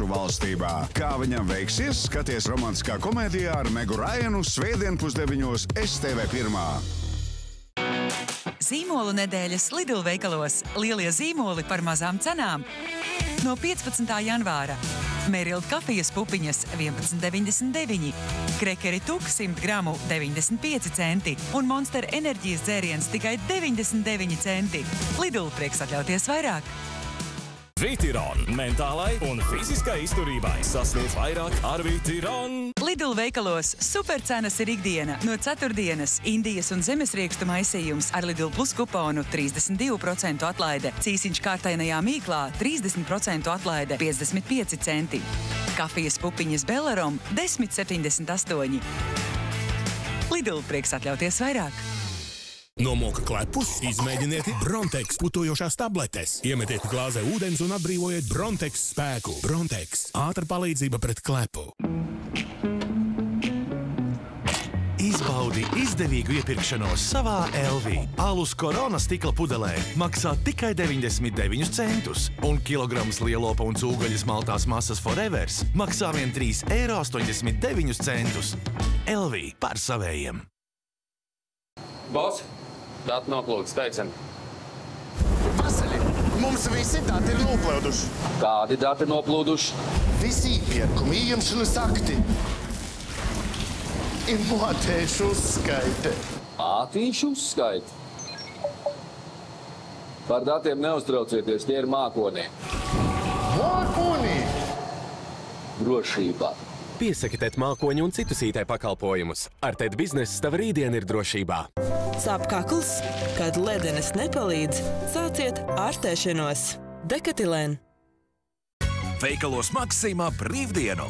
valstībā. Kā viņam veiksies, skaties romantiskā komēdijā ar Megu Rajanu svētdien 9:00 STV1. Zīmolu nedēļas Lidl veikalos. Lielie zīmoli par mazām cenām. No 15. janvāra. Merild kafijas pupiņas 11,99. Krekeri tuk 100 gramu 95 centi. Un Monster enerģijas dzēriens tikai 99 centi. Lidl prieks atļauties vairāk. Vītiron mentālai un fiziskai izturībai sasniedz vairāk ar Vītiron. Lidl veikalos supercenas ir ikdiena. No ceturtdienas Indijas un zemesriekstu maisījums ar Lidl Plus kuponu 32% atlaide. Cīsiņš kārtainajā mīklā 30% atlaide 55 centi. Kafijas pupiņas Belarom 10,78. Lidl prieks atļauties vairāk. Nomoka klepus, izmēģiniet Brontex putojošās tabletes. Iemetiet glāzē ūdens un atbrīvojiet Brontex spēku. Brontex – ātra palīdzība pret klepu. Izbaudi izdevīgu iepirkšanos savā LV. Alus Korona stikla pudelē maksā tikai 99 centus. Un kilograms lielopa un cūgaļas maltās masas Forevers maksā vien 3,89 centus. LV par savējiem. Boss, dati noplūdes, teicam. Vasaļi, mums visi dati ir noplūduši. Kādi dati noplūduši? Visi iepirkumi, ieņemšanas akti. Ir motēšu uzskaite. Ātīšu uzskaite? Par datiem neuztraucieties, tie ir mākonī. Mākonī? Drošībā. Piesakitēt mākoņu un citus IT pakalpojumus. Ar TED biznesu tava rītdiena ir drošībā. Sāp kakls? Kad ledenes nepalīdz, sāciet ārstēšanos. Dekatilēn. Veikalos Maksimā brīvdienu.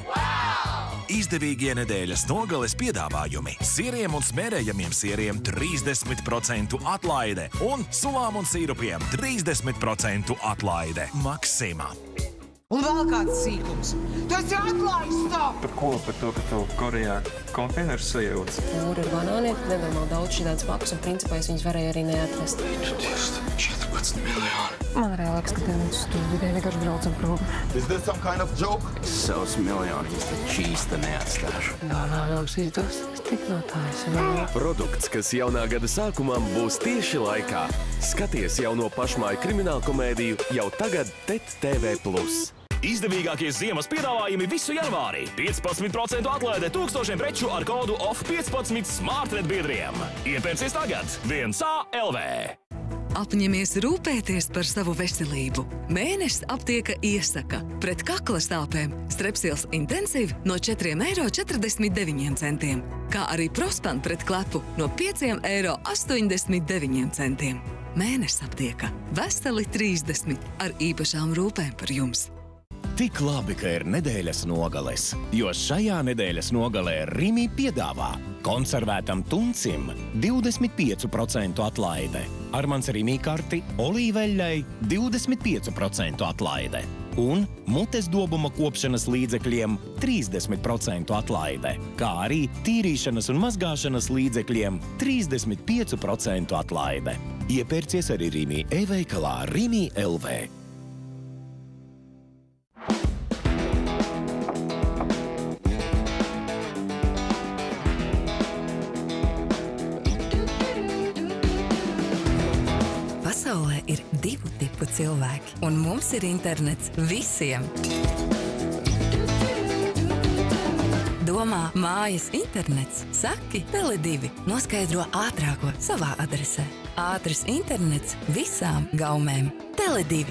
Izdevīgie nedēļas nogales piedāvājumi. Sieriem un smērējamiem sieriem 30% atlaide un sulām un sīrupiem 30% atlaide. Maksimā. Un vēl kāds sīkums. Tu esi atlaists tā! Par ko? Par to, ka tu Korejā konteinerus sajūtas? Tur ir banānieti, nenormāli daudz šitādus pakus, un principā es viņus varēju arī neatrast. Čirst, 14 miljoni. Man arī liekas, ka tev studijai vienkārši braucam prom. Is this some kind of joke? Savus miljonus čīsta neatstāšu. Nav izdos, es tik no tā esmu. Produkts, kas jaunā gada sākumā būs tieši laikā. Skaties jauno pašmāju kriminālu komēdiju jau tagad TED TV+. Izdevīgākie ziemas piedāvājumi visu janvārī. 15% atlaide tūkstošiem preču ar kodu OFF15 SmartRed biedriem. Iepērcies tagad 1A.LV. Apņemies rūpēties par savu veselību. Mēnesis aptieka iesaka pret kakla sāpēm Strepsils Intensive no 4,49 €, kā arī Prospan pret klepu no 5,89 €. Mēnesis aptieka veseli 30 ar īpašām rūpēm par jums. Tik labi, ka ir nedēļas nogales, jo šajā nedēļas nogalē Rimi piedāvā konservētam tuncim 25% atlaide, Armans Rimi karti olīveļai 25% atlaide un mutes dobuma kopšanas līdzekļiem 30% atlaide, kā arī tīrīšanas un mazgāšanas līdzekļiem 35% atlaide. Iepērcies arī Rimi e-veikalā Rimi LV. Pasaulē ir divu tipu cilvēki, un mums ir internets visiem. Domā, mājas internets? Saki Tele2. Noskaidro ātrāko savā adresē. Ātrs internets visām gaumēm. Tele2.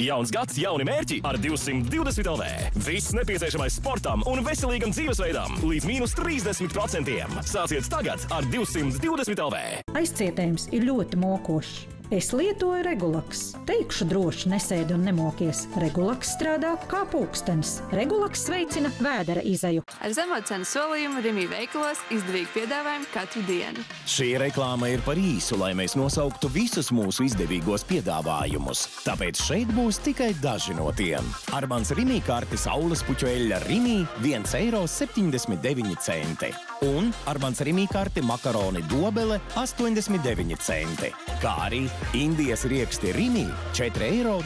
Jauns gads, jauni mērķi ar 220 LV. Viss nepieciešamais sportam un veselīgam dzīvesveidam līdz -30%. Sāciet tagad ar 220 LV. Aizcietējums ir ļoti mokošs. Es lietoju Regulaks. Teikšu droši nesēdi un nemokies. Regulaks strādā kā pulkstenis. Regulaks veicina vēdera izeju. Ar zemo cenu solījumu Rimi veikalos izdevīgi piedāvājumi katru dienu. Šī reklāma ir par īsu, lai mēs nosauktu visus mūsu izdevīgos piedāvājumus. Tāpēc šeit būs tikai daži no tiem. Armans Rimi karti saules puķu eļļa Rimi 1,79 €. Un Armāns Rimī karti makaroni dobele 89 centi. Kā arī Indijas rieksti Rimī 4,99 eiro.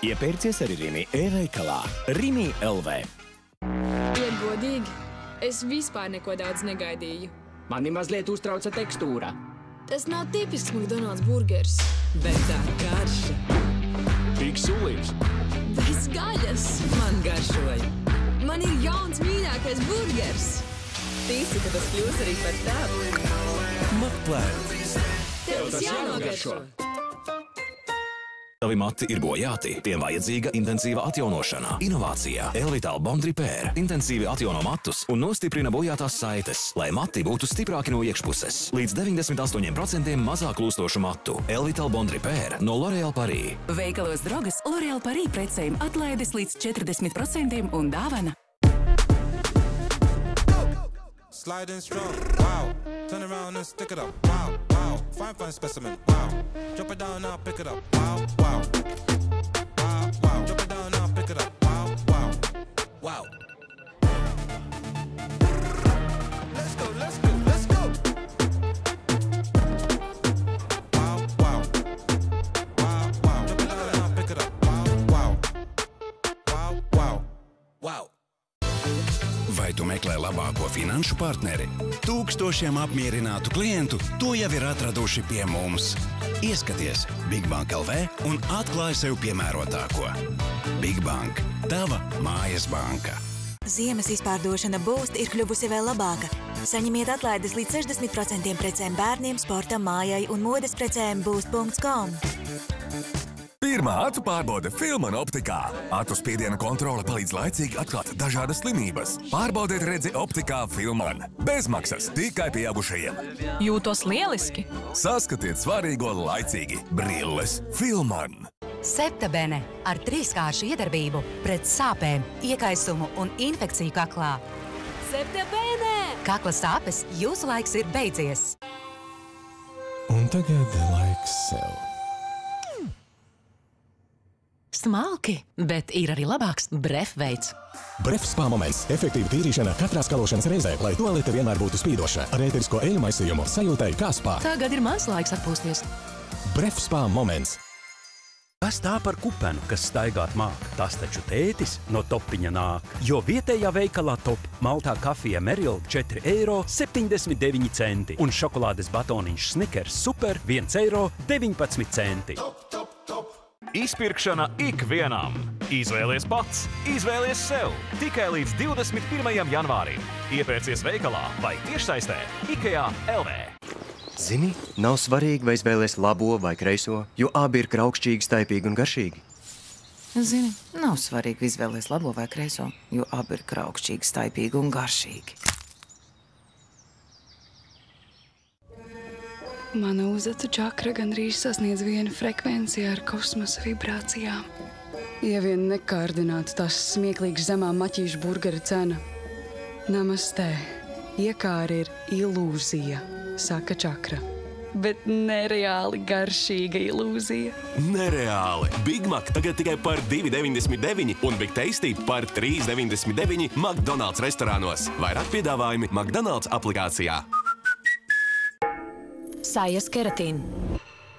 Iepērcies arī Rimī e-veikalā Rimī LV. Ja godīgi, es vispār neko daudz negaidīju. Mani mazliet uztrauca tekstūra. Tas nav tipisks McDonald's burgers. Bet tā garša. Tik sulīgs. Bez gaļas. Man garšoja. Man ir jauns mīļākais burgers. Tici, ka tas kļūs arī par tavu. McPlant. Tev tas jānogaršo. Tavi mati ir bojāti, tiem vajadzīga intensīva atjaunošana. Inovācija Elvital Bond Repair intensīvi atjauno matus un nostiprina bojātās saites, lai mati būtu stiprāki no iekšpuses. Līdz 98% mazāk klūstošu matu. Elvital Bond Repair no L'Oréal Paris. Veikalos Drogas L'Oréal Paris precēm atlaides līdz 40% un dāvana. Slide in strong, wow. Turn around and stick it up, wow, wow. Fine specimen, wow. Drop it down, now pick it up, wow, wow. Wow, wow. Drop it down, now pick it up, wow, wow. Wow. Let's go, let's go, let's go. Wow, wow. Wow, wow. Drop it down, now pick it up, wow, wow. Wow, wow. Wow. Vai tu meklē labāko finanšu partneri? Tūkstošiem apmierinātu klientu to jau ir atraduši pie mums. Ieskaties Big Bank LV un atklāj sev piemērotāko. Big Bank – tava mājas banka. Ziemas izpārdošana Boost ir kļuvusi vēl labāka. Saņemiet atlaides līdz 60% precēm bērniem, sportam, mājai un modes precēm boost.com. Pirmā acu pārbaude Filman optikā. Acu spiediena kontrole palīdz laicīgi atklāt dažādas slimības. Pārbaudiet redzi optikā Filman. Bez maksas, tikai pieaugušajiem. Jūtos lieliski. Saskatiet svarīgo laicīgi. Brilles Filman. Septabene ar 3-kāršu iedarbību pret sāpēm, iekaisumu un infekciju kaklā. Septabene! Kakla sāpes, jūsu laiks ir beidzies. Un tagad laiks sev. Smalki, bet ir arī labāks Bref veids. Bref spa moments. Efektīva tīrīšana katrā skalošanas reizē, lai tualete vienmēr būtu spīdoša. Ar ēterisko eļu maisījumu sajūtai kā spā. Tagad ir mans laiks atpūsties. Bref spa moments. Kas tā par kupenu, kas staigāt māk? Tas taču tētis no Topiņa nāk. Jo vietējā veikalā Top maltā kafija Meril 4,79 eiro un šokolādes batoniņš Snickers Super 1,19 eiro. Izpirkšana ikvienam. Izvēlies pats, izvēlies sev. Tikai līdz 21. janvārim. Iepērcies veikalā vai tiešsaistē IKEA LV. Zini, nav svarīgi, vai izvēlies labo vai kreiso, jo abi ir kraukšķīgi, staipīgi un garšīgi. Zini, nav svarīgi izvēlies labo vai kreiso, jo abi ir kraukšķīgi, staipīgi un garšīgi. Mana uzacu čakra gandrīz sasniedz vienu frekvenci ar kosmosa vibrācijām. Ja vien nekārdinātu tās smieklīgas zemā maķīšu burgera cena. Namastē. Iekāra ir ilūzija, saka čakra. Bet nereāli garšīga ilūzija. Nereāli! Big Mac tagad tikai par 2,99 un Big Tasty par 3,99 McDonald's restorānos. Vairāk piedāvājumi McDonald's aplikācijā. Sajas keratīna.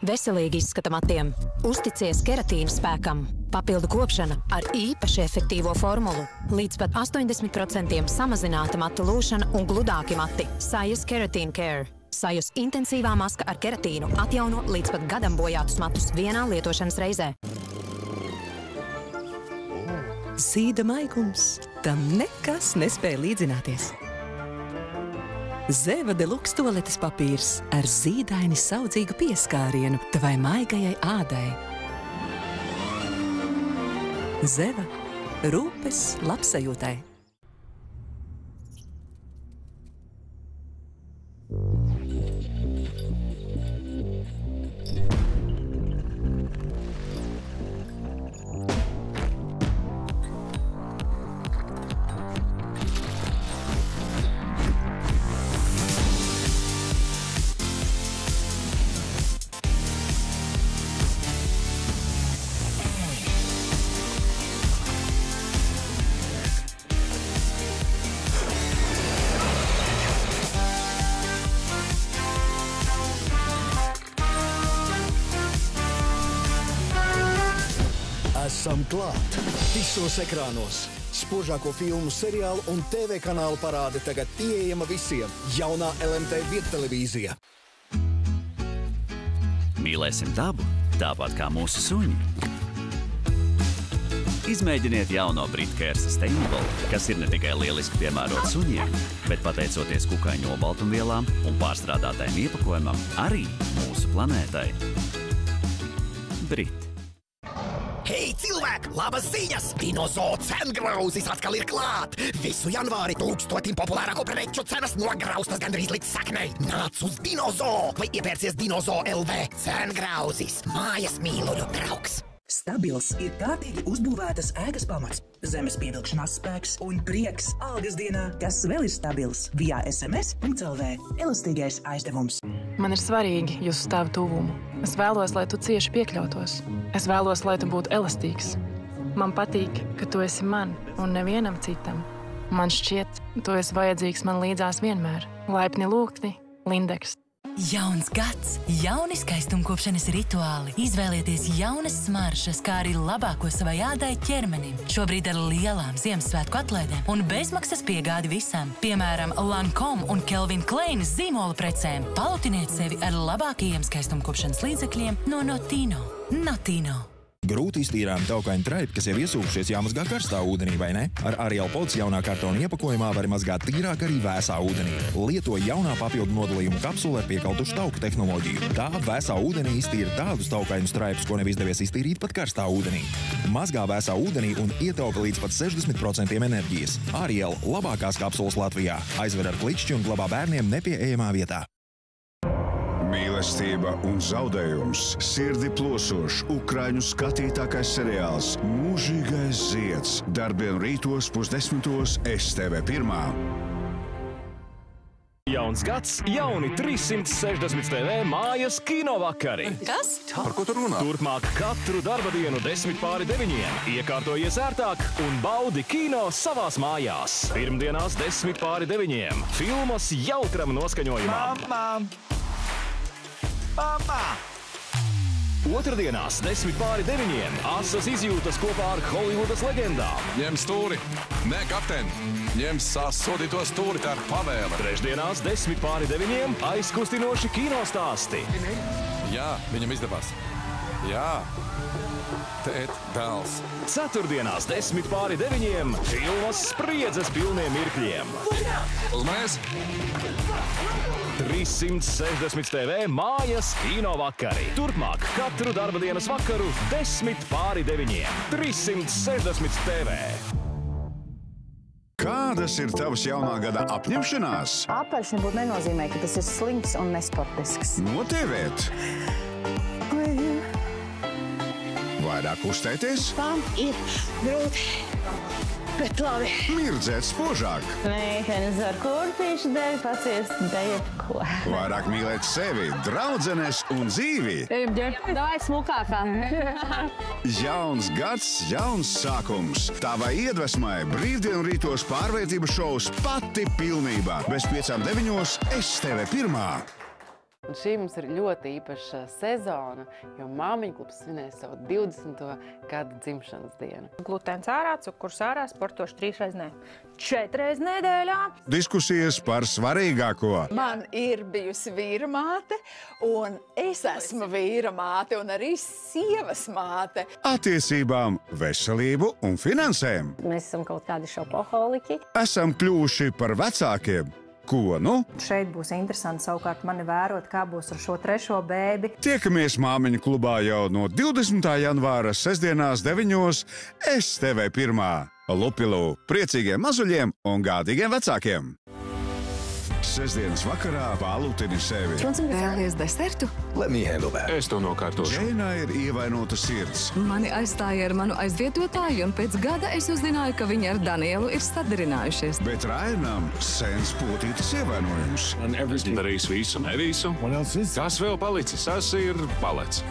Veselīgi izskata matiem. Uzticies keratīna spēkam. Papildu kopšana ar īpaši efektīvo formulu. Līdz pat 80% samazināta matu lūšana un gludāki mati. Sajas Keratin Care. Sajus intensīvā maska ar keratīnu atjauno līdz pat gadam bojātus matus vienā lietošanas reizē. Zīda maigums. Tam nekas nespēja līdzināties. Zeva Deluxe toaletes papīrs ar zīdaini saudzīgu pieskārienu tavai maigajai ādai. Zeva. Rūpes labsajūtai. Esam klāt! Visos ekrānos! Spožāko filmu, seriālu un TV kanālu parāde tagad pieejama visiem. Jaunā LMT viedtelevīzija. Mīlēsim dabu, tāpat kā mūsu suņi. Izmēģiniet jauno Britcare Sustainable, kas ir ne tikai lieliski piemērots suņiem, bet pateicoties kukaiņu olbaltumvielām un pārstrādātajam iepakojumam, arī mūsu planētai. Brit. Hei, cilvēki! Labas ziņas! Dinozoo cengrauzis atkal ir klāt! Visu janvāri 1000 populārāko preču cenas nograustas gandrīz līdz saknei. Nāc uz Dinozoo vai iepērcies Dinozoo LV. Cengrauzis, mājas mīluļu draugs. Stabils ir kārtīgi uzbūvētas ēkas pamats, zemes pievilkšanās spēks un prieks algas dienā, kas vēl ir stabils via SMS.lv. Elastīgais aizdevums. Man ir svarīgi jūsu stāvu tuvumu. Es vēlos, lai tu cieši piekļautos. Es vēlos, lai tu būtu elastīgs. Man patīk, ka tu esi man un nevienam citam. Man šķiet, tu esi vajadzīgs man līdzās vienmēr. Laipni lūgti, Lindex. Jauns gads, jauni skaistumkopšanas rituāli. Izvēlieties jaunas smaršas, kā arī labāko savai ādai ķermenim. Šobrīd ar lielām Ziemassvētku atlaidēm un bezmaksas piegādi visam. Piemēram, Lancome un Calvin Klein zīmola precēm. Palutiniet sevi ar labākajiem skaistumkopšanas līdzekļiem no Notino. Notino. Grūti iztīrāmi taukaini traipi, kas jau iesūkušies, jāmazgā karstā ūdenī, vai ne? Ar Ariel Pods jaunā kartona iepakojumā var mazgāt tīrāk arī vēsā ūdenī. Lieto jaunā papildu nodalījuma kapsula ar piekautušu tauku tehnoloģiju. Tā vēsā ūdenī iztīra tādus taukainus traipus, ko nevis izdevies iztīrīt pat karstā ūdenī. Mazgā vēsā ūdenī un ietaupa līdz pat 60% enerģijas. Ariel – labākās kapsulas Latvijā. Aizver ar kličķi un glabā bērniem nepieejamā vietā. Mīlestība un zaudējums, sirdi plosošs, ukraiņu skatītākais seriāls Mūžīgais zieds. Darbdien rītos 9:30 STV1. Jauns gads, jauni 360 TV mājas kinovakari. Kas? Par ko tu runā? Turpmāk katru darba dienu 8:50. Iekārtojies ērtāk un baudi kino savās mājās. Pirmdienās 8:50. Filmas jautram noskaņojumam. Mamma! Otrdienās 8:50. Asas izjūtas kopā ar Holivudas legendām. Ņem stūri. Nē, kapteini. Ņem sasodīto stūri, tā ir pavēle. Trešdienās 8:50. Aizkustinoši kinostāsti. Jā, viņam izdevās. Jā. Tēt, dēls. Ceturtdienās 8:50. Filmas spriedzes pilniem mirkļiem. Uzmēs! 360 TV mājas kinovakari. Turpmāk katru darba dienas vakaru 8:50. 360 TV. Kādas ir tavas jaunā gada apņemšanās? Apaļš nebūtu nenozīmē, ka tas ir slinks un nesportisks. Notievēt? Vairāk kustēties? Tam ir grūti, bet labi. Mirdzēt spožāk. Meitenes ar kurpīšu dēļ paciest dejepko. Vairāk mīlēt sevi, draudzenes un dzīvi. Ejam ģer, dāj smukākā. Jauns gads, jauns sākums. Tavai iedvesmai brīvdienu rītos pārvērtības šovs Pati pilnībā. Bez 5:09 STV1. Un šī mums ir ļoti īpaša sezona, jo Māmiņu klubs svinēs savu 20. gada dzimšanas dienu. Glutēns ārā, cukurs ārā, sportoši 3 reizes ne. 4 reizes nedēļā. Diskusijas par svarīgāko. Man ir bijusi vīra māte, un es esmu vīra māte, un arī sievas māte. Attiecībām, veselību un finansēm. Mēs esam kaut kādi šopoholiķi. Esam kļuvuši par vecākiem. Ko nu? Šeit būs interesanti savukārt mani vērot, kā būs ar šo 3. bēbi. Tiekamies Māmiņu klubā jau no 20. janvāra sestdienās 9:00 STV1. Lupilu priecīgiem mazuļiem un gādīgiem vecākiem. Sestdienas vakarā palutini sevi. Vēlies desertu? Let me handle that. Es to nokārtošu. Džēnā ir ievainota sirds. Mani aizstāja ar manu aizvietotāju, un pēc gada es uzzināju, ka viņi ar Danielu ir sadarinājušies. Bet Rainam sens potītas ievainojums. Darīs visu, nevisu. Kas vēl palicis? Tas ir palets.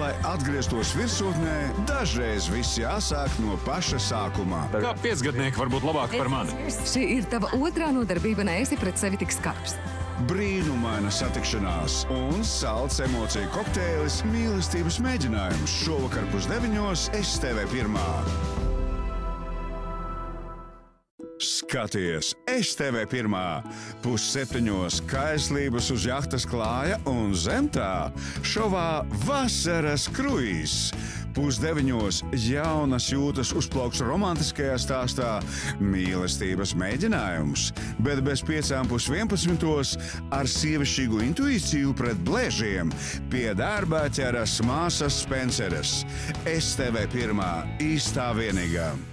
Lai atgrieztos virsotnē, dažreiz viss jāsāk no paša sākumā. Kā 5-gadnieki var būt labāki par mani? Šī ir tava otrā nodarbība, neesi pret sevi tik skarbs. brīnumaina satikšanās un salds emociju kokteilis mīlestības mēģinājums šovakar 8:30 STV1. Skaties STV1. 6:30 kaislības uz jahtas klāja un zem tā šovā vasaras kruīzs. 8:30 jaunas jūtas uzplauks romantiskajā stāstā mīlestības mēģinājums, bet bez 10:30 ar sievišķīgu intuīciju pret blēžiem pie darba ķeras māsas Spenceres. STV1 īstā vienīgā.